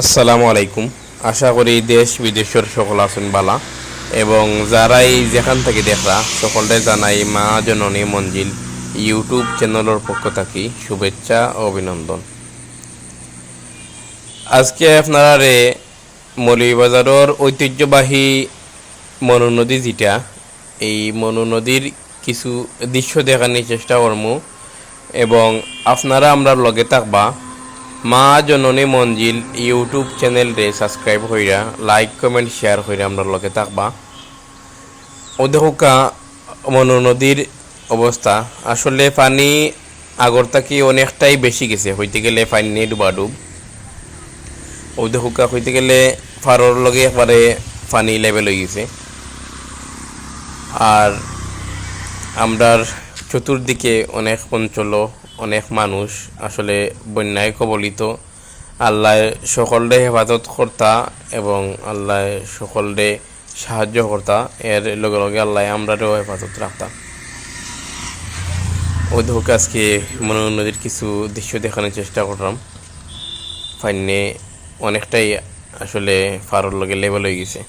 আসসালামু আলাইকুম। আশা করি দেশ বিদেশের সকল আছেন বালা এবং যারাই যেখান থেকে দেখরা সকলকে জানাই মা জননী মঞ্জিল ইউটিউব চ্যানেলের পক্ষ থেকে শুভেচ্ছা ও অভিনন্দন। আজকে আপনারা মৌলভীবাজারের ঐতিহ্যবাহী মনু নদী যেটা এই মনু নদীর কিছু দৃশ্য দেখানোর চেষ্টা করবো এবং আপনারা আমরা লগে থাকবা মা জননী মঞ্জিল ইউটিউব চ্যানেল রে সাবস্ক্রাইব কইরা লাইক কমেন্ট শেয়ার কইরা আমরা লগে থাকবা। ও দেখুকা মনু নদীর অবস্থা আসলে পানি আগর থেকে অনেকটাই বেশি গেছে, হইতে গেলে পানি নেই ডুবাডুব। ও দেখুকা হইতে গেলে ফারোর লগে একবারে পানি লেভেল হয়ে গেছে। আর আমরার চতুর্দিকে অনেক অঞ্চল অনেক মানুষ আসলে বন্যায় কবলিত। আল্লাহ সকলরে হেফাজত কর্তা এবং আল্লাহ সকলরে সাহায্য কর্তা, এর লগে লগে আল্লাহ আমরারও হেফাজত রাখতা। ওই ধোক আজকে মনু নদীর কিছু দৃশ্য দেখানোর চেষ্টা করলাম। ফাইনে অনেকটাই আসলে ফারোর লগে লেভেল হয়ে গেছে।